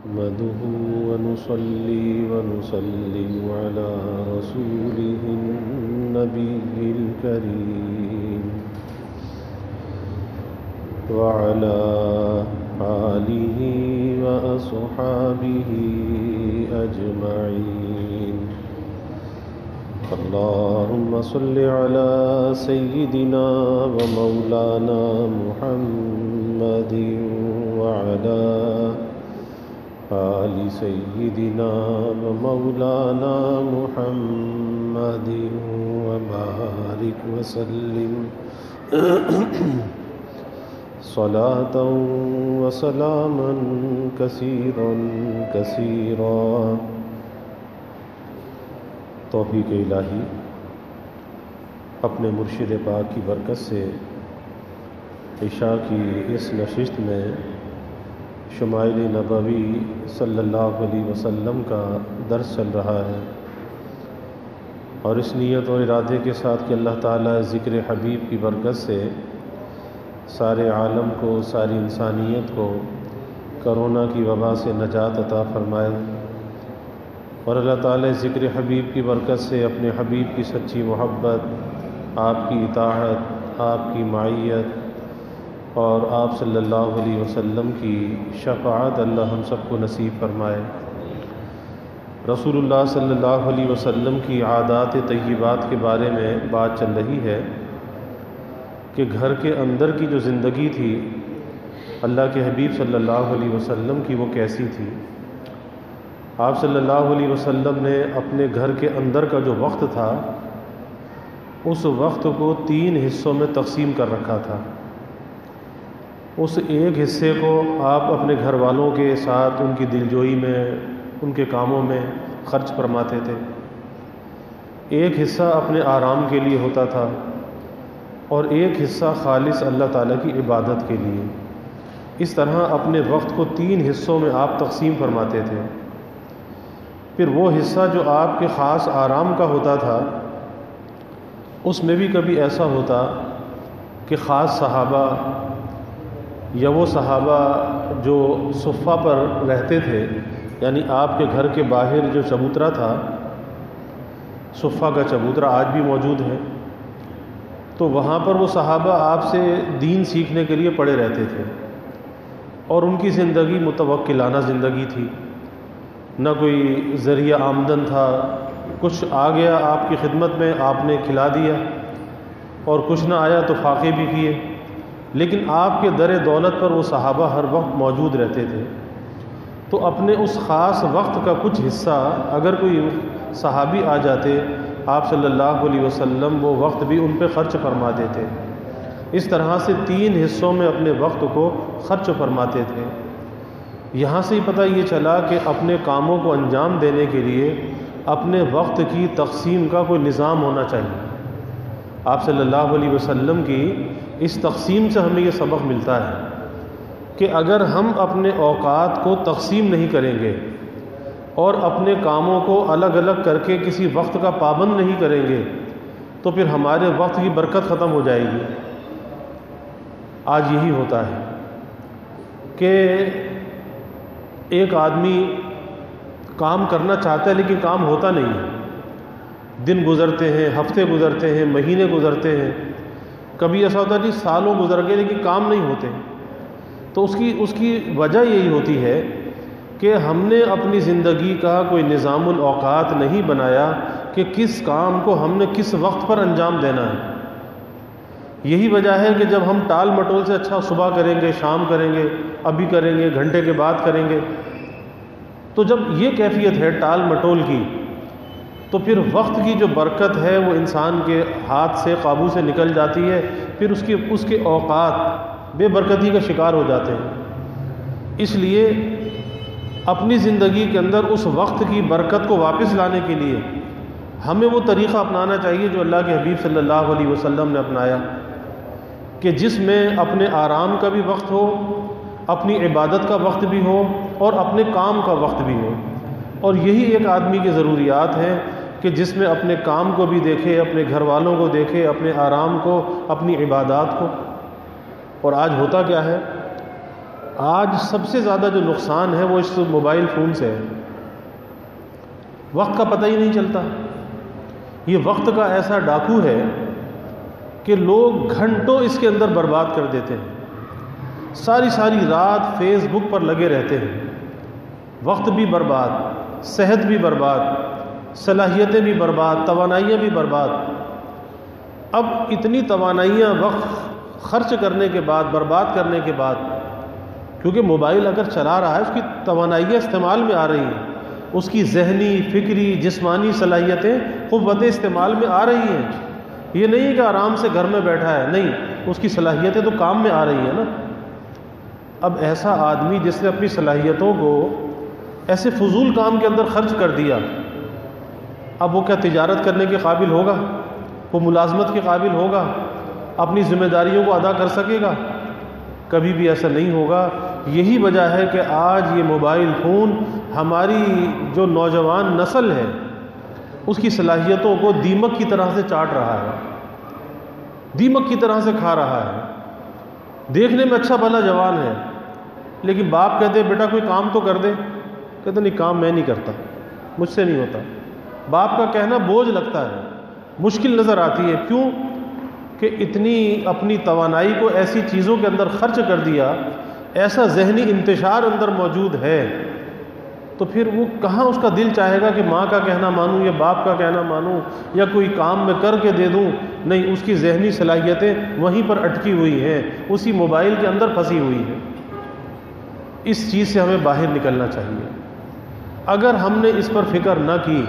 نحمده ونصلي ونسلم على رسوله النبي الكريم وعلى آله وأصحابه أجمعين. اللهم صل على سيدنا ومولانا محمد وعلى آل سيدنا ومولانا محمد وبارك وسلم صلاة وسلاما كثيرا كثيرا. توفیق الہی اپنے مرشد پاک کی برکت سے عشاء کی اس نشست میں شمائل نبوی صلی اللہ علیہ وسلم کا درس چل رہا ہے، اور اس نیت اور ارادے کے ساتھ کہ اللہ تعالیٰ ذکر حبیب کی برکت سے سارے عالم کو، ساری انسانیت کو کرونا کی وبا سے نجات عطا فرمائے، اور اللہ تعالیٰ ذکر حبیب کی برکت سے اپنے حبیب کی سچی محبت، آپ کی اطاعت، آپ کی معیت اور آپ صلی اللہ علیہ وسلم کی شفاعت اللہ ہم سب کو نصیب فرمائے. رسول اللہ صلی اللہ علیہ وسلم کی عادات طیبات کے بارے میں بات چل رہی ہے کہ گھر کے اندر کی جو زندگی تھی اللہ کے حبیب صلی اللہ علیہ وسلم کی، وہ کیسی تھی. آپ صلی اللہ علیہ وسلم نے اپنے گھر کے اندر کا جو وقت تھا اس وقت کو 3 حصوں میں تقسیم کر رکھا تھا. اس ایک حصے کو آپ اپنے گھر والوں کے ساتھ ان کی دلجوئی میں، ان کے کاموں میں خرچ فرماتے تھے. ایک حصہ اپنے آرام کے لیے ہوتا تھا اور ایک حصہ خالص اللہ تعالیٰ کی عبادت کے لیے. اس طرح اپنے وقت کو 3 حصوں میں آپ تقسیم فرماتے تھے. پھر وہ حصہ جو آپ کے خاص آرام کا ہوتا تھا اس میں بھی کبھی ایسا ہوتا کہ خاص صحابہ یا وہ صحابہ جو صفہ پر رہتے تھے، یعنی آپ کے گھر کے باہر جو چبوترا تھا، صفہ کا چبوترا آج بھی موجود ہے، تو وہاں پر وہ صحابہ آپ سے دین سیکھنے کے لیے پڑے رہتے تھے، اور ان کی زندگی متوکلانہ زندگی تھی. نہ کوئی ذریعہ آمدن تھا، کچھ آ گیا آپ کی خدمت میں آپ نے کھلا دیا، اور کچھ نہ آیا تو فاقے بھی کیے، لیکن آپ کے در دولت پر وہ صحابہ ہر وقت موجود رہتے تھے. تو اپنے اس خاص وقت کا کچھ حصہ اگر کوئی صحابی آ جاتے، آپ صلی اللہ علیہ وسلم وہ وقت بھی ان پہ خرچ فرما دیتے. اس طرح سے 3 حصوں میں اپنے وقت کو خرچ فرماتے تھے. یہاں سے ہی پتہ یہ چلا کہ اپنے کاموں کو انجام دینے کے لیے اپنے وقت کی تقسیم کا کوئی نظام ہونا چاہیے. آپ صلی اللہ علیہ وسلم کی اس تقسیم سے ہمیں یہ سبق ملتا ہے کہ اگر ہم اپنے اوقات کو تقسیم نہیں کریں گے اور اپنے کاموں کو الگ الگ کر کے کسی وقت کا پابند نہیں کریں گے تو پھر ہمارے وقت کی برکت ختم ہو جائے گی. آج یہی ہوتا ہے کہ ایک آدمی کام کرنا چاہتا ہے لیکن کام ہوتا نہیں ہے. دن گزرتے ہیں، ہفتے گزرتے ہیں، مہینے گزرتے ہیں، کبھی ایسا ہوتا ہے کہ سالوں گزر گئے لیکن کام نہیں ہوتے. تو اس کی وجہ یہی ہوتی ہے کہ ہم نے اپنی زندگی کا کوئی نظام الاوقات نہیں بنایا کہ کس کام کو ہم نے کس وقت پر انجام دینا ہے. یہی وجہ ہے کہ جب ہم ٹال مٹول سے اچھا صبح کریں گے، شام کریں گے، ابھی کریں گے، گھنٹے کے بعد کریں گے، تو جب یہ کیفیت ہے ٹال مٹول کی تو پھر وقت کی جو برکت ہے وہ انسان کے ہاتھ سے، قابو سے نکل جاتی ہے. پھر اس کے اوقات بے برکتی کا شکار ہو جاتے ہیں. اس لیے اپنی زندگی کے اندر اس وقت کی برکت کو واپس لانے کے لیے ہمیں وہ طریقہ اپنانا چاہیے جو اللہ کے حبیب صلی اللہ علیہ وسلم نے اپنایا، کہ جس میں اپنے آرام کا بھی وقت ہو، اپنی عبادت کا وقت بھی ہو اور اپنے کام کا وقت بھی ہو. اور یہی ایک آدمی کی ضروریات ہیں کہ جس میں اپنے کام کو بھی دیکھے، اپنے گھر والوں کو دیکھے، اپنے آرام کو، اپنی عبادات کو. اور آج ہوتا کیا ہے؟ آج سب سے زیادہ جو نقصان ہے وہ اس موبائل فون سے ہے۔ وقت کا پتہ ہی نہیں چلتا۔ یہ وقت کا ایسا ڈاکو ہے کہ لوگ گھنٹوں اس کے اندر برباد کر دیتے ہیں، ساری رات فیس بک پر لگے رہتے ہیں، وقت بھی برباد، صحت بھی برباد، صلاحیتیں بھی برباد، توانائیاں بھی برباد۔ اب اتنی توانائیاں وقت خرچ کرنے کے بعد، برباد کرنے کے بعد، کیونکہ موبائل اگر چلا رہا ہے اس کی توانائیاں استعمال میں آ رہی ہیں، اس کی ذہنی، فکری، جسمانی صلاحیتیں قوتیں استعمال میں آ رہی ہیں۔ یہ نہیں کہ آرام سے گھر میں بیٹھا ہے، نہیں، اس کی صلاحیتیں تو کام میں آ رہی ہیں نا۔ اب ایسا آدمی جس نے اپنی صلاحیتوں کو ایسے فضول کام کے اندر خرچ کر دیا، اب وہ کیا تجارت کرنے کے قابل ہوگا؟ وہ ملازمت کے قابل ہوگا؟ اپنی ذمہ داریوں کو ادا کر سکے گا؟ کبھی بھی ایسا نہیں ہوگا۔ یہی وجہ ہے کہ آج یہ موبائل فون ہماری جو نوجوان نسل ہے اس کی صلاحیتوں کو دیمک کی طرح سے چاٹ رہا ہے، دیمک کی طرح سے کھا رہا ہے۔ دیکھنے میں اچھا بھلا جوان ہے، لیکن باپ کہتے بیٹا کوئی کام تو کر دے، کہتے نہیں کام میں نہیں کرتا، مجھ سے نہیں ہوتا۔ باپ کا کہنا بوجھ لگتا ہے، مشکل نظر آتی ہے۔ کیوں؟ کہ اتنی اپنی توانائی کو ایسی چیزوں کے اندر خرچ کر دیا، ایسا ذہنی انتشار اندر موجود ہے، تو پھر وہ کہاں اس کا دل چاہے گا کہ ماں کا کہنا مانوں یا باپ کا کہنا مانوں یا کوئی کام میں کر کے دے دوں؟ نہیں، اس کی ذہنی صلاحیتیں وہیں پر اٹکی ہوئی ہیں، اسی موبائل کے اندر پھنسی ہوئی ہیں۔ اس چیز سے ہمیں باہر نکلنا چاہیے۔ اگر ہم نے اس پر فکر نہ کی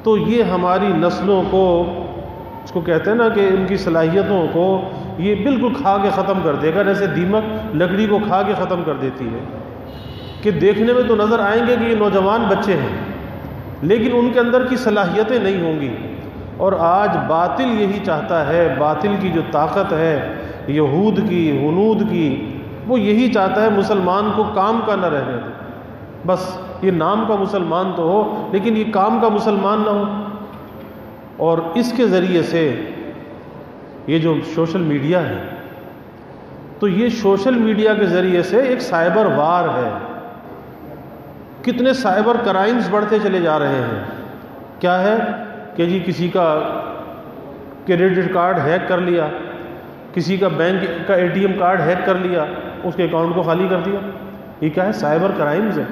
تو یہ ہماری نسلوں کو، اس کو کہتے ہیں نا کہ ان کی صلاحیتوں کو یہ بالکل کھا کے ختم کر دے گا، جیسے دیمک لکڑی کو کھا کے ختم کر دیتی ہے، کہ دیکھنے میں تو نظر آئیں گے کہ یہ نوجوان بچے ہیں، لیکن ان کے اندر کی صلاحیتیں نہیں ہوں گی۔ اور آج باطل یہی چاہتا ہے، باطل کی جو طاقت ہے یہود کی، ہنود کی، وہ یہی چاہتا ہے مسلمان کو کام کا نہ رہنے دے، بس یہ نام کا مسلمان تو ہو لیکن یہ کام کا مسلمان نہ ہو۔ اور اس کے ذریعے سے یہ جو سوشل میڈیا ہے، تو یہ سوشل میڈیا کے ذریعے سے ایک سائبر وار ہے۔ کتنے سائبر کرائمز بڑھتے چلے جا رہے ہیں۔ کیا ہے کہ جی کسی کا کریڈٹ کارڈ ہیک کر لیا، کسی کا بینک کا ATM کارڈ ہیک کر لیا، اس کے اکاؤنٹ کو خالی کر دیا۔ یہ کیا ہے؟ سائبر کرائمز ہے۔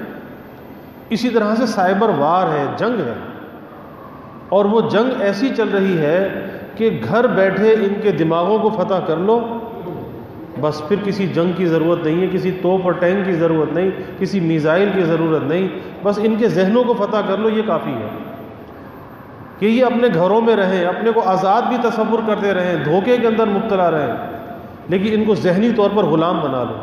اسی طرح سے سائبر وار ہے، جنگ ہے، اور وہ جنگ ایسی چل رہی ہے کہ گھر بیٹھے ان کے دماغوں کو فتح کر لو، بس پھر کسی جنگ کی ضرورت نہیں ہے، کسی توپ اور ٹینک کی ضرورت نہیں، کسی میزائل کی ضرورت نہیں، بس ان کے ذہنوں کو فتح کر لو، یہ کافی ہے کہ یہ اپنے گھروں میں رہیں، اپنے کو آزاد بھی تصور کرتے رہیں، دھوکے کے اندر مبتلا رہیں، لیکن ان کو ذہنی طور پر غلام بنا لو۔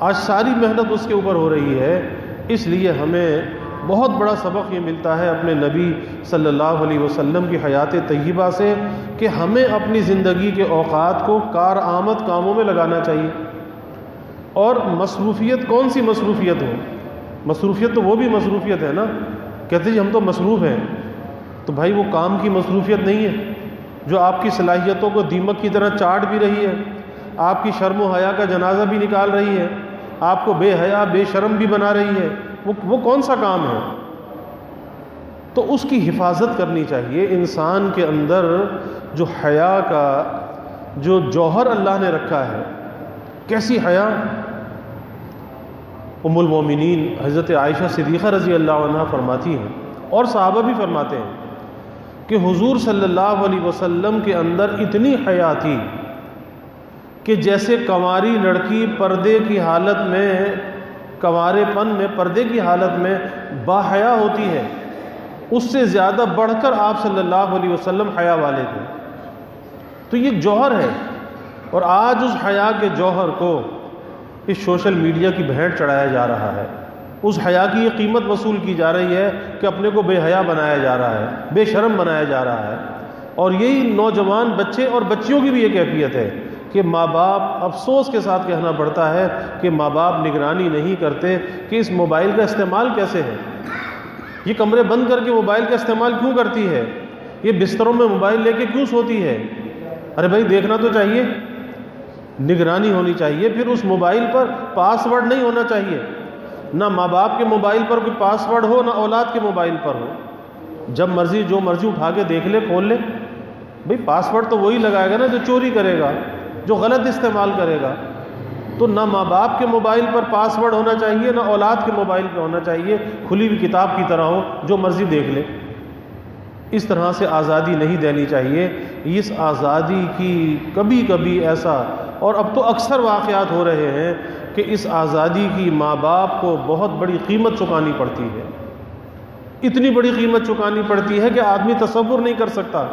آج ساری محنت اس کے اوپر ہو رہی ہے۔ اس لیے ہمیں بہت بڑا سبق یہ ملتا ہے اپنے نبی صلی اللہ علیہ وسلم کی حیات طیبہ سے کہ ہمیں اپنی زندگی کے اوقات کو کارآمد کاموں میں لگانا چاہیے۔ اور مصروفیت کون سی مصروفیت ہو؟ مصروفیت تو وہ بھی مصروفیت ہے نا، کہتے جی ہم تو مصروف ہیں، تو بھائی وہ کام کی مصروفیت نہیں ہے جو آپ کی صلاحیتوں کو دیمک کی طرح چاٹ بھی رہی ہے، آپ کی شرم و حیا کا جنازہ بھی نکال رہی ہے، آپ کو بے حیا بے شرم بھی بنا رہی ہے۔ وہ کون سا کام ہے؟ تو اس کی حفاظت کرنی چاہیے۔ انسان کے اندر جو حیا کا جو جوہر اللہ نے رکھا ہے، کیسی حیا! ام المومنین حضرت عائشہ صدیقہ رضی اللہ عنہ فرماتی ہیں، اور صحابہ بھی فرماتے ہیں کہ حضور صلی اللہ علیہ وسلم کے اندر اتنی حیا تھی کہ جیسے کنواری لڑکی پردے کی حالت میں، کنوارے پن میں پردے کی حالت میں باحیا ہوتی ہے، اس سے زیادہ بڑھ کر آپ صلی اللہ علیہ وسلم حیا والے تھے۔ تو یہ جوہر ہے، اور آج اس حیا کے جوہر کو اس سوشل میڈیا کی بھینٹ چڑھایا جا رہا ہے۔ اس حیا کی یہ قیمت وصول کی جا رہی ہے کہ اپنے کو بے حیا بنایا جا رہا ہے، بے شرم بنایا جا رہا ہے۔ اور یہی نوجوان بچے اور بچیوں کی بھی یہ کیفیت ہے کہ ماں باپ، افسوس کے ساتھ کہنا پڑتا ہے کہ ماں باپ نگرانی نہیں کرتے کہ اس موبائل کا استعمال کیسے ہے۔ یہ کمرے بند کر کے موبائل کا استعمال کیوں کرتی ہے؟ یہ بستروں میں موبائل لے کے کیوں سوتی ہے؟ ارے بھائی دیکھنا تو چاہیے، نگرانی ہونی چاہیے۔ پھر اس موبائل پر پاس ورڈ نہیں ہونا چاہیے، نہ ماں باپ کے موبائل پر کوئی پاس ورڈ ہو، نہ اولاد کے موبائل پر ہو۔ جب مرضی جو مرضی اٹھا کے دیکھ لے، کھول لے۔ بھئی پاس ورڈ تو وہی لگائے گا نا جو چوری کرے گا، جو غلط استعمال کرے گا۔ تو نہ ماں باپ کے موبائل پر پاس ورڈ ہونا چاہیے، نہ اولاد کے موبائل پہ ہونا چاہیے، کھلی ہوئی کتاب کی طرح ہو، جو مرضی دیکھ لے۔ اس طرح سے آزادی نہیں دینی چاہیے۔ اس آزادی کی کبھی کبھی ایسا، اور اب تو اکثر واقعات ہو رہے ہیں کہ اس آزادی کی ماں باپ کو بہت بڑی قیمت چکانی پڑتی ہے۔ اتنی بڑی قیمت چکانی پڑتی ہے کہ آدمی تصور نہیں کر سکتا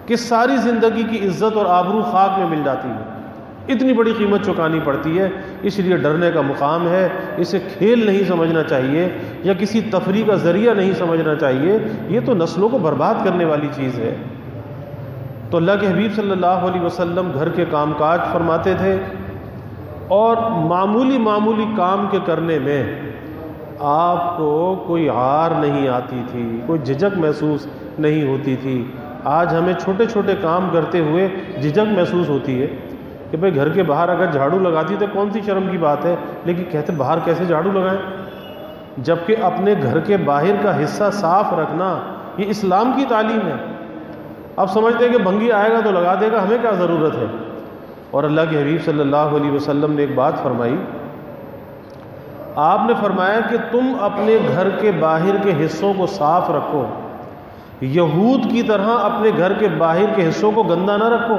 کہ ساری زندگی کی عزت اور آبرو خاک میں مل جاتی ہے۔ اتنی بڑی قیمت چکانی پڑتی ہے، اس لیے ڈرنے کا مقام ہے۔ اسے کھیل نہیں سمجھنا چاہیے یا کسی تفریح کا ذریعہ نہیں سمجھنا چاہیے، یہ تو نسلوں کو برباد کرنے والی چیز ہے۔ تو اللہ کے حبیب صلی اللہ علیہ وسلم گھر کے کام کاج فرماتے تھے، اور معمولی معمولی کام کے کرنے میں آپ کو کوئی عار نہیں آتی تھی، کوئی جھجک محسوس نہیں ہوتی تھی۔ آج ہمیں چھوٹے چھوٹے کام کرتے ہوئے جھجک محسوس ہوتی ہے کہ بھئی گھر کے باہر اگر جھاڑو لگاتی تو کون سی شرم کی بات ہے، لیکن کہتے باہر کیسے جھاڑو لگائیں، جبکہ اپنے گھر کے باہر کا حصہ صاف رکھنا یہ اسلام کی تعلیم ہے۔ اب سمجھتے ہیں کہ بھنگی آئے گا تو لگا دے گا، ہمیں کیا ضرورت ہے۔ اور اللہ کے حبیب صلی اللہ علیہ وسلم نے ایک بات فرمائی، آپ نے فرمایا کہ تم اپنے گھر کے باہر کے حصوں کو صاف رکھو، یہود کی طرح اپنے گھر کے باہر کے حصوں کو گندا نہ رکھو۔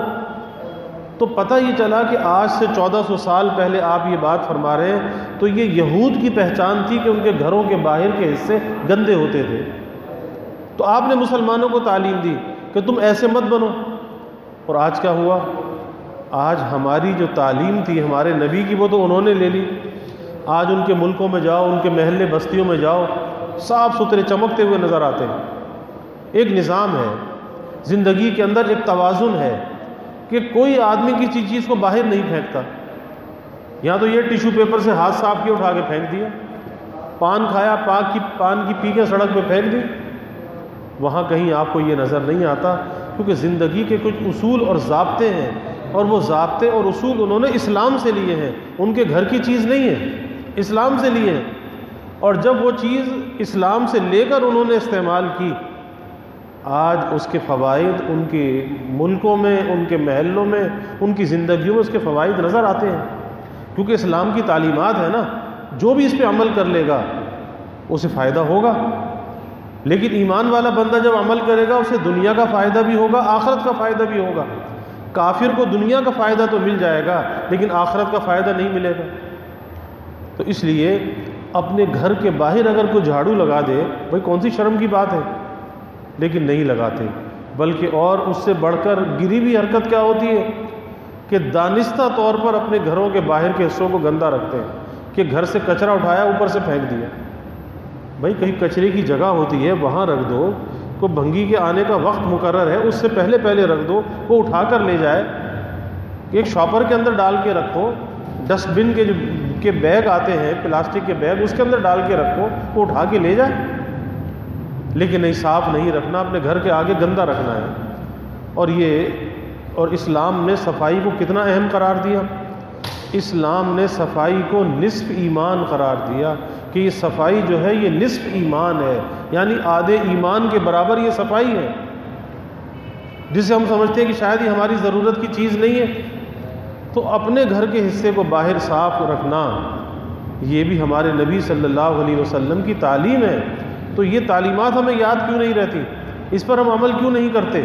تو پتہ یہ چلا کہ آج سے 1400 سال پہلے آپ یہ بات فرما رہے ہیں، تو یہ یہود کی پہچان تھی کہ ان کے گھروں کے باہر کے حصے گندے ہوتے تھے۔ تو آپ نے مسلمانوں کو تعلیم دی کہ تم ایسے مت بنو۔ اور آج کیا ہوا؟ آج ہماری جو تعلیم تھی ہمارے نبی کی، وہ تو انہوں نے لے لی۔ آج ان کے ملکوں میں جاؤ، ان کے محلے بستیوں میں جاؤ، صاف ستھرے چمکتے ہوئے نظر آتے ہیں۔ ایک نظام ہے زندگی کے اندر، ایک توازن ہے کہ کوئی آدمی کسی چیز کو باہر نہیں پھینکتا۔ یہاں تو یہ ٹیشو پیپر سے ہاتھ صاف کیا، اٹھا کے پھینک دیا، پان کھایا، پان کی پی کے سڑک پہ پھینک دی۔ وہاں کہیں آپ کو یہ نظر نہیں آتا، کیونکہ زندگی کے کچھ اصول اور ضابطے ہیں، اور وہ ضابطے اور اصول انہوں نے اسلام سے لیے ہیں، ان کے گھر کی چیز نہیں ہے، اسلام سے لیے ہیں۔ اور جب وہ چیز اسلام سے لے کر انہوں نے استعمال کی، آج اس کے فوائد ان کے ملکوں میں، ان کے محلوں میں، ان کی زندگیوں میں اس کے فوائد نظر آتے ہیں، کیونکہ اسلام کی تعلیمات ہے نا۔ جو بھی اس پہ عمل کر لے گا اسے فائدہ ہوگا۔ لیکن ایمان والا بندہ جب عمل کرے گا، اسے دنیا کا فائدہ بھی ہوگا، آخرت کا فائدہ بھی ہوگا۔ کافر کو دنیا کا فائدہ تو مل جائے گا، لیکن آخرت کا فائدہ نہیں ملے گا۔ تو اس لیے اپنے گھر کے باہر اگر کوئی جھاڑو لگا دے، بھئی کون سی شرم کی بات ہے، لیکن نہیں لگاتے۔ بلکہ اور اس سے بڑھ کر گری ہوئی حرکت کیا ہوتی ہے کہ دانستہ طور پر اپنے گھروں کے باہر کے حصوں کو گندا رکھتے ہیں، کہ گھر سے کچرا اٹھایا اوپر سے پھینک دیا۔ بھئی کہیں کچرے کی جگہ ہوتی ہے وہاں رکھ دو، کو بھنگی کے آنے کا وقت مقرر ہے اس سے پہلے رکھ دو، وہ اٹھا کر لے جائے۔ ایک شاپر کے اندر ڈال کے رکھو، ڈسٹ بن کے بیگ آتے ہیں پلاسٹک کے بیگ، اس کے اندر ڈال کے رکھو، وہ اٹھا کے لے جائے۔ لیکن نہیں، صاف نہیں رکھنا، اپنے گھر کے آگے گندا رکھنا ہے۔ اور اسلام نے صفائی کو کتنا اہم قرار دیا۔ اسلام نے صفائی کو نصف ایمان قرار دیا کہ یہ صفائی جو ہے یہ نصف ایمان ہے، یعنی آدھے ایمان کے برابر یہ صفائی ہے، جسے ہم سمجھتے ہیں کہ شاید یہ ہماری ضرورت کی چیز نہیں ہے۔ تو اپنے گھر کے حصے کو باہر صاف رکھنا یہ بھی ہمارے نبی صلی اللہ علیہ وسلم کی تعلیم ہے۔ تو یہ تعلیمات ہمیں یاد کیوں نہیں رہتی، اس پر ہم عمل کیوں نہیں کرتے؟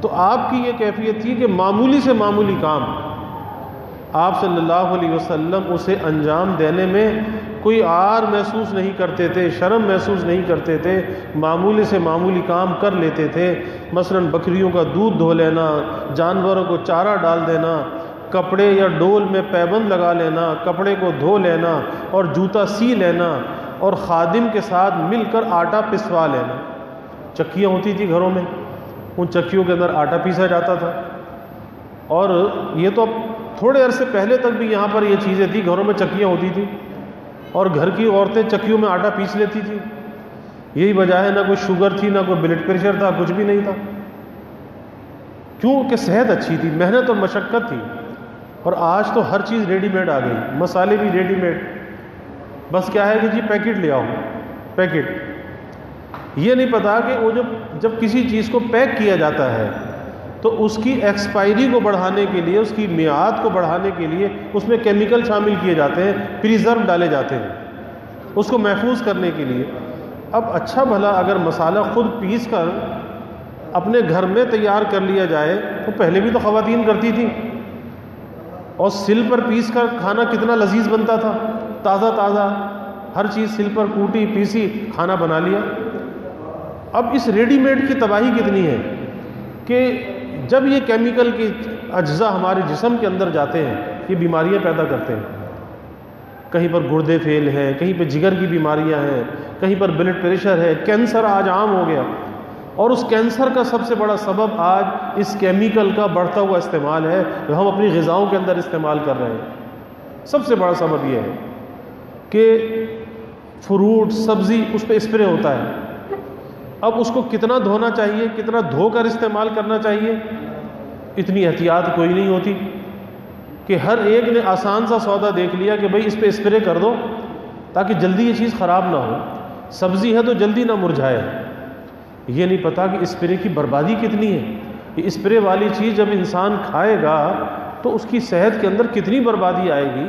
تو آپ کی یہ کیفیت تھی کہ معمولی سے معمولی کام آپ صلی اللہ علیہ وسلم اسے انجام دینے میں کوئی عار محسوس نہیں کرتے تھے، شرم محسوس نہیں کرتے تھے، معمولی سے معمولی کام کر لیتے تھے۔ مثلا بکریوں کا دودھ دھو لینا، جانوروں کو چارہ ڈال دینا، کپڑے یا ڈول میں پیبند لگا لینا، کپڑے کو دھو لینا اور جوتا سی لینا، اور خادم کے ساتھ مل کر آٹا پسوا لینا۔ چکیاں ہوتی تھی گھروں میں، ان چکیوں کے اندر آٹا پیسا جاتا تھا۔ اور یہ تو اب تھوڑے عرصے پہلے تک بھی یہاں پر یہ چیزیں تھی، گھروں میں چکیاں ہوتی تھی اور گھر کی عورتیں چکیوں میں آٹا پیس لیتی تھی۔ یہی وجہ ہے، نہ کوئی شوگر تھی، نہ کوئی بلڈ پریشر تھا، کچھ بھی نہیں تھا، کیونکہ صحت اچھی تھی، محنت اور مشقت تھی۔ اور آج تو ہر چیز ریڈی میڈ آ گئی، مسالے بھی ریڈی میڈ، بس کیا ہے کہ جی پیکٹ لے آؤ، پیکٹ۔ یہ نہیں پتا کہ وہ جب کسی چیز کو پیک کیا جاتا ہے تو اس کی ایکسپائری کو بڑھانے کے لیے، اس کی میعاد کو بڑھانے کے لیے اس میں کیمیکل شامل کیے جاتے ہیں، پریزرو ڈالے جاتے ہیں اس کو محفوظ کرنے کے لیے۔ اب اچھا بھلا اگر مسالہ خود پیس کر اپنے گھر میں تیار کر لیا جائے، تو پہلے بھی تو خواتین کرتی تھیں، اور سل پر پیس کر کھانا کتنا لذیذ بنتا تھا، تازہ تازہ ہر چیز سل پر کوٹی پیسی کھانا بنا لیا۔ اب اس ریڈی میڈ کی تباہی کتنی ہے کہ جب یہ کیمیکل کے اجزاء ہمارے جسم کے اندر جاتے ہیں یہ بیماریاں پیدا کرتے ہیں۔ کہیں پر گردے فیل ہے، کہیں پہ جگر کی بیماریاں ہیں، کہیں پر بلڈ پریشر ہے، کینسر آج عام ہو گیا، اور اس کینسر کا سب سے بڑا سبب آج اس کیمیکل کا بڑھتا ہوا استعمال ہے جو ہم اپنی غذاؤں کے اندر استعمال کر رہے ہیں۔ سب سے بڑا سبب یہ ہے کہ فروٹ سبزی اس پہ اسپرے ہوتا ہے۔ اب اس کو کتنا دھونا چاہیے، کتنا دھو کر استعمال کرنا چاہیے، اتنی احتیاط کوئی نہیں ہوتی کہ ہر ایک نے آسان سا سودا دیکھ لیا کہ بھئی اس پہ اسپرے کر دو تاکہ جلدی یہ چیز خراب نہ ہو، سبزی ہے تو جلدی نہ مرجھائے۔ یہ نہیں پتا کہ اسپرے کی بربادی کتنی ہے۔ یہ اسپرے والی چیز جب انسان کھائے گا تو اس کی صحت کے اندر کتنی بربادی آئے گی،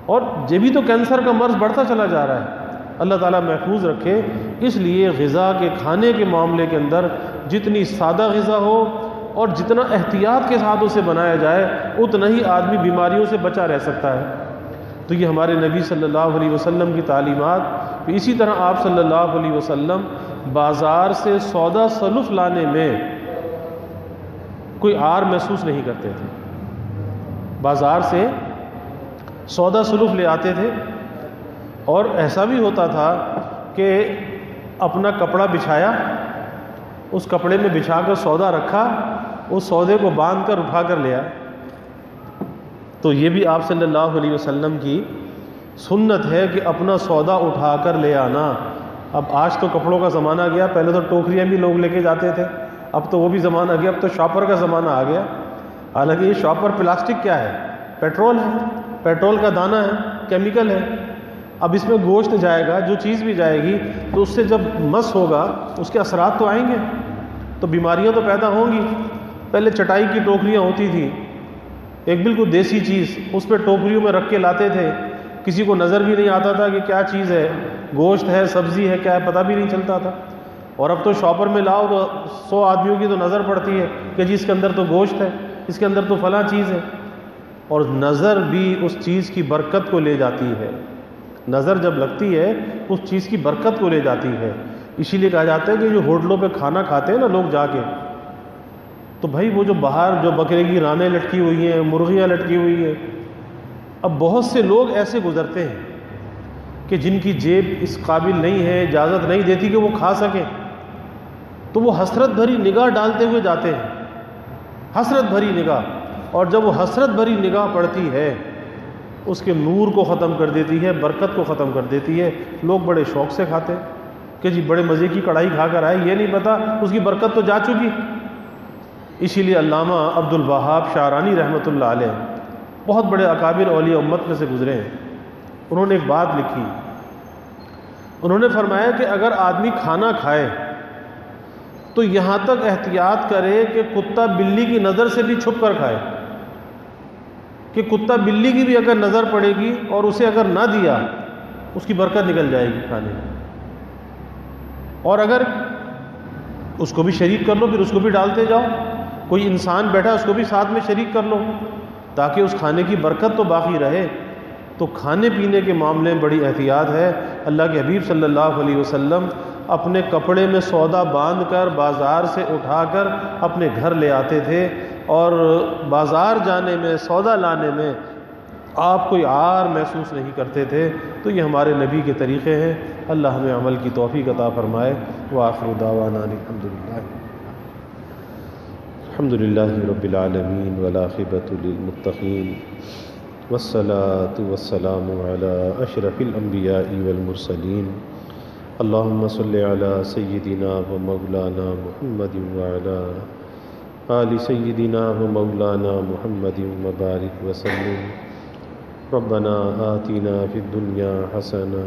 اور یہ بھی تو کینسر کا مرض بڑھتا چلا جا رہا ہے۔ اللہ تعالیٰ محفوظ رکھے۔ اس لیے غذا کے کھانے کے معاملے کے اندر جتنی سادہ غذا ہو اور جتنا احتیاط کے ساتھ اسے بنایا جائے اتنا ہی آدمی بیماریوں سے بچا رہ سکتا ہے۔ تو یہ ہمارے نبی صلی اللہ علیہ وسلم کی تعلیمات۔ اسی طرح آپ صلی اللہ علیہ وسلم بازار سے سودا سلف لانے میں کوئی عار محسوس نہیں کرتے تھے۔ بازار سے سودا سلف لے آتے تھے، اور ایسا بھی ہوتا تھا کہ اپنا کپڑا بچھایا، اس کپڑے میں بچھا کر سودا رکھا، اس سودے کو باندھ کر اٹھا کر لیا۔ تو یہ بھی آپ صلی اللہ علیہ وسلم کی سنت ہے کہ اپنا سودا اٹھا کر لے آنا۔ اب آج تو کپڑوں کا زمانہ گیا، پہلے تو ٹوکریاں بھی لوگ لے کے جاتے تھے، اب تو وہ بھی زمانہ گیا، اب تو شاپر کا زمانہ آ گیا۔ حالانکہ یہ شاپر پلاسٹک کیا ہے؟ پیٹرول ہے، پیٹرول کا دانہ ہے، کیمیکل ہے۔ اب اس میں گوشت جائے گا، جو چیز بھی جائے گی تو اس سے جب مس ہوگا اس کے اثرات تو آئیں گے، تو بیماریاں تو پیدا ہوں گی۔ پہلے چٹائی کی ٹوکریاں ہوتی تھی، ایک بالکل دیسی چیز، اس پہ ٹوکریوں میں رکھ کے لاتے تھے، کسی کو نظر بھی نہیں آتا تھا کہ کیا چیز ہے، گوشت ہے، سبزی ہے، کیا ہے، پتہ بھی نہیں چلتا تھا۔ اور اب تو شاپر میں لاؤ تو 100 آدمیوں کی تو نظر پڑتی ہے کہ جی اس کے اندر تو گوشت ہے، اس کے اندر تو فلاں چیز ہے۔ اور نظر بھی اس چیز کی برکت کو لے جاتی ہے، نظر جب لگتی ہے اس چیز کی برکت کو لے جاتی ہے۔ اسی لیے کہا جاتا ہے کہ جو ہوٹلوں پہ کھانا کھاتے ہیں نا لوگ جا کے، تو بھائی وہ جو باہر جو بکرے کی رانیں لٹکی ہوئی ہیں، مرغیاں لٹکی ہوئی ہیں، اب بہت سے لوگ ایسے گزرتے ہیں کہ جن کی جیب اس قابل نہیں ہے، اجازت نہیں دیتی کہ وہ کھا سکیں، تو وہ حسرت بھری نگاہ ڈالتے ہوئے جاتے ہیں، حسرت بھری نگاہ، اور جب وہ حسرت بھری نگاہ پڑتی ہے اس کے نور کو ختم کر دیتی ہے، برکت کو ختم کر دیتی ہے۔ لوگ بڑے شوق سے کھاتے ہیں کہ جی بڑے مزے کی کڑھائی کھا کر آئے، یہ نہیں پتا اس کی برکت تو جا چکی۔ اسی لیے علامہ عبد الوہاب شعرانی رحمۃ اللہ علیہ بہت بڑے اکابر اولیاء امت میں سے گزرے ہیں، انہوں نے ایک بات لکھی، انہوں نے فرمایا کہ اگر آدمی کھانا کھائے تو یہاں تک احتیاط کرے کہ کتا بلی کی نظر سے بھی چھپ کر کھائے، کہ کتا بلی کی بھی اگر نظر پڑے گی اور اسے اگر نہ دیا اس کی برکت نکل جائے گی کھانے میں، اور اگر اس کو بھی شریک کر لو، پھر اس کو بھی ڈالتے جاؤ، کوئی انسان بیٹھا اس کو بھی ساتھ میں شریک کر لو تاکہ اس کھانے کی برکت تو باقی رہے۔ تو کھانے پینے کے معاملے میں بڑی احتیاط ہے۔ اللہ کے حبیب صلی اللہ علیہ وسلم اپنے کپڑے میں سودا باندھ کر بازار سے اٹھا کر اپنے گھر لے آتے تھے، اور بازار جانے میں، سودا لانے میں آپ کوئی عار محسوس نہیں کرتے تھے۔ تو یہ ہمارے نبی کے طریقے ہیں۔ اللہ ہمیں عمل کی توفیق عطا فرمائے۔ وآخر دعوانا الحمد للہ رب العالمین والعاقبۃ للمتقین والصلاة والسلام علی اشرف الانبیاء والمرسلین اللہم صل علی سیدنا و مولانا محمد وعلی آل سیدنا و مولانا محمد وبارک وسلم۔ ربنا آتنا فی الدنیا حسنہ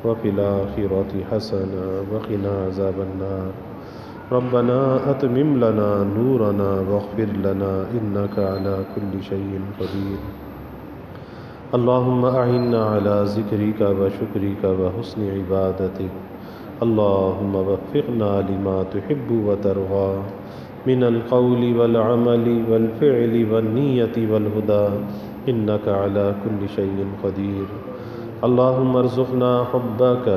وفی الآخرۃ حسنہ وقنا عذاب النار۔ ربنا اتمم لنا نورنا واغفر لنا انک علی کل شیء قدیر۔ اللہم اعنا علی ذکرک و شکرک و حسن عبادتک۔ اللہم وفقنا لما تحب وترضى من القول والعمل والفعل والنیۃ والہدى انک علی کل شیء قدیر۔ اللہم ارزقنا حبک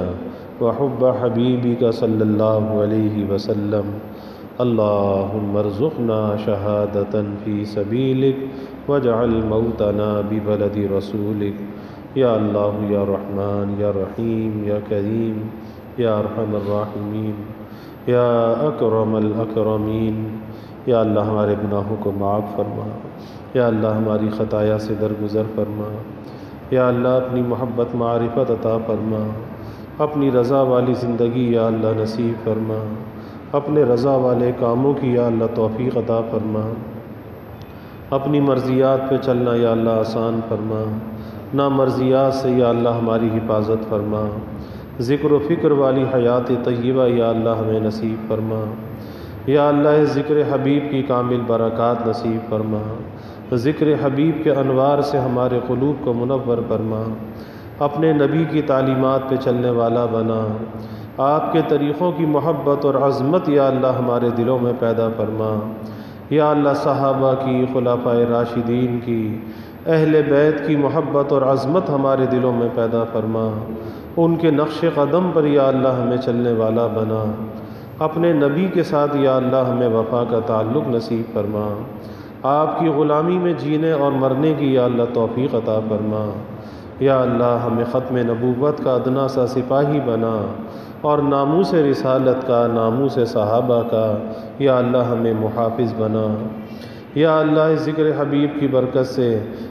وحب حبیبک صلی اللہ علیہ وسلم۔ اللہم ارزقنا شہادۃ فی سبیلک واجعل موتنا ببلد رسولک۔ یا اللہ یا رحمن یا رحیم یا کریم یا ارحم الراحمین یا اکرم الاکرمین۔ یا اللہ ہمارے گناہوں کو معاف فرما، یا اللہ ہماری خطایا سے درگزر فرما، یا اللہ اپنی محبت معرفت عطا فرما، اپنی رضا والی زندگی یا اللہ نصیب فرما، اپنے رضا والے کاموں کی یا اللہ توفیق عطا فرما، اپنی مرضیات پہ چلنا یا اللہ آسان فرما، نامرضیات سے یا اللہ ہماری حفاظت فرما، ذکر و فکر والی حیات طیبہ یا اللہ ہمیں نصیب فرما، یا اللہ ذکر حبیب کی کامل برکات نصیب فرما، ذکر حبیب کے انوار سے ہمارے قلوب کو منور فرما، اپنے نبی کی تعلیمات پہ چلنے والا بنا، آپ کے طریقوں کی محبت اور عظمت یا اللہ ہمارے دلوں میں پیدا فرما، یا اللہ صحابہ کی، خلفائے راشدین کی، اہل بیت کی محبت اور عظمت ہمارے دلوں میں پیدا فرما، ان کے نقش قدم پر یا اللہ ہمیں چلنے والا بنا، اپنے نبی کے ساتھ یا اللہ ہمیں وفا کا تعلق نصیب فرما، آپ کی غلامی میں جینے اور مرنے کی یا اللہ توفیق عطا فرما، یا اللہ ہمیں ختم نبوت کا ادنا سا سپاہی بنا اور ناموس رسالت کا، ناموس صحابہ کا یا اللہ ہمیں محافظ بنا، یا اللہ اس ذکر حبیب کی برکت سے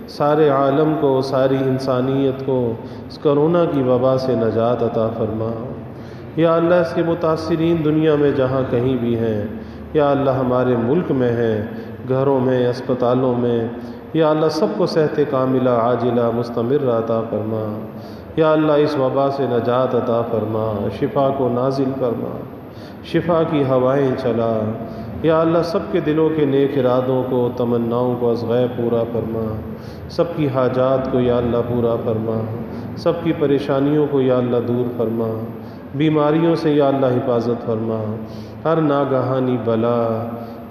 سارے عالم کو، ساری انسانیت کو اس کرونا کی وبا سے نجات عطا فرما، یا اللہ اس کے متاثرین دنیا میں جہاں کہیں بھی ہیں، یا اللہ ہمارے ملک میں ہیں، گھروں میں، اسپتالوں میں، یا اللہ سب کو صحت کاملہ عاجلہ مستمر عطا فرما، یا اللہ اس وبا سے نجات عطا فرما، شفا کو نازل فرما، شفا کی ہوائیں چلا، یا اللہ سب کے دلوں کے نیک ارادوں کو، تمناؤں کو از غیب پورا فرما، سب کی حاجات کو یا اللہ پورا فرما، سب کی پریشانیوں کو یا اللہ دور فرما، بیماریوں سے یا اللہ حفاظت فرما، ہر ناگہانی بلا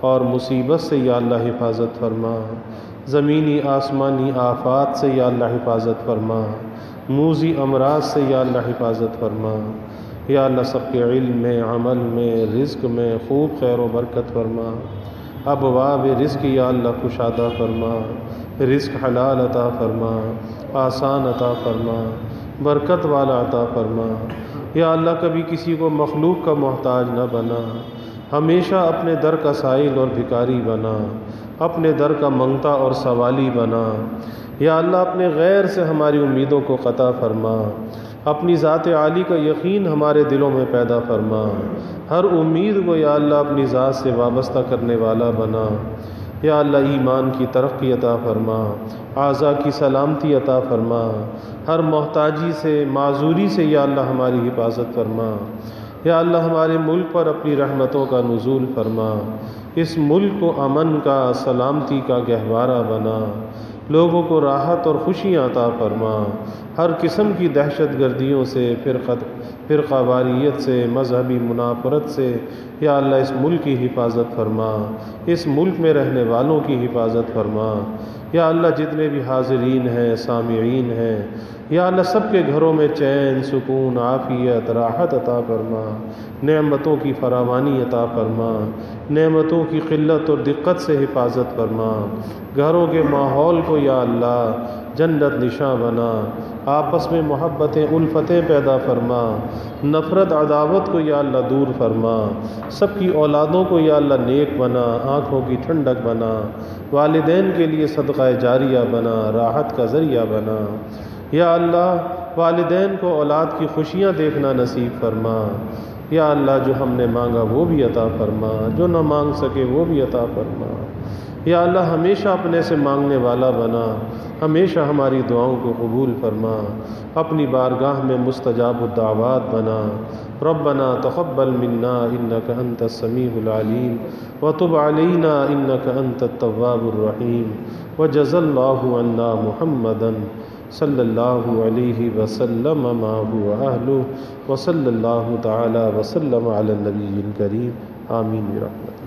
اور مصیبت سے یا اللہ حفاظت فرما، زمینی آسمانی آفات سے یا اللہ حفاظت فرما، موذی امراض سے یا اللہ حفاظت فرما، یا اللہ سب کے علم میں، عمل میں، رزق میں خوب خیر و برکت فرما، ابواب رزق یا اللہ کشادہ فرما، رزق حلال عطا فرما، آسان عطا فرما، برکت والا عطا فرما، یا اللہ کبھی کسی کو مخلوق کا محتاج نہ بنا، ہمیشہ اپنے در کا سائل اور بھکاری بنا، اپنے در کا منگتا اور سوالی بنا، یا اللہ اپنے غیر سے ہماری امیدوں کو قطع فرما، اپنی ذات عالی کا یقین ہمارے دلوں میں پیدا فرما، ہر امید کو یا اللہ اپنی ذات سے وابستہ کرنے والا بنا، یا اللہ ایمان کی ترقی عطا فرما، اعضاء کی سلامتی عطا فرما، ہر محتاجی سے، معذوری سے یا اللہ ہماری حفاظت فرما، یا اللہ ہمارے ملک پر اپنی رحمتوں کا نزول فرما، اس ملک کو امن کا، سلامتی کا گہوارہ بنا، لوگوں کو راحت اور خوشیاں عطا فرما، ہر قسم کی دہشت گردیوں سے، فرقہ واریت سے، مذہبی منافرت سے یا اللہ اس ملک کی حفاظت فرما، اس ملک میں رہنے والوں کی حفاظت فرما، یا اللہ جتنے بھی حاضرین ہیں، سامعین ہیں، یا اللہ سب کے گھروں میں چین، سکون، عافیت، راحت عطا فرما، نعمتوں کی فراوانی عطا فرما، نعمتوں کی قلت اور دقت سے حفاظت فرما، گھروں کے ماحول کو یا اللہ جنت نشاں بنا، آپس میں محبتیں، الفتیں پیدا فرما، نفرت، عداوت کو یا اللہ دور فرما، سب کی اولادوں کو یا اللہ نیک بنا، آنکھوں کی ٹھنڈک بنا، والدین کے لیے صدقہ جاریہ بنا، راحت کا ذریعہ بنا، یا اللہ والدین کو اولاد کی خوشیاں دیکھنا نصیب فرما۔ یا اللہ جو ہم نے مانگا وہ بھی عطا فرما، جو نہ مانگ سکے وہ بھی عطا فرما۔ یا اللہ ہمیشہ اپنے سے مانگنے والا بنا، ہمیشہ ہماری دعاؤں کو قبول فرما، اپنی بارگاہ میں مستجاب الدعوات بنا۔ ربنا تقبل منا انک انت السمیع العلیم وتب علینا انک انت التواب الرحیم وجزا اللہ عنا محمدا صلی اللہ علیہ وسلم ما هو اہلہ وصلی اللہ تعالی وسلم علی النبی الکریم آمین برحمتہ۔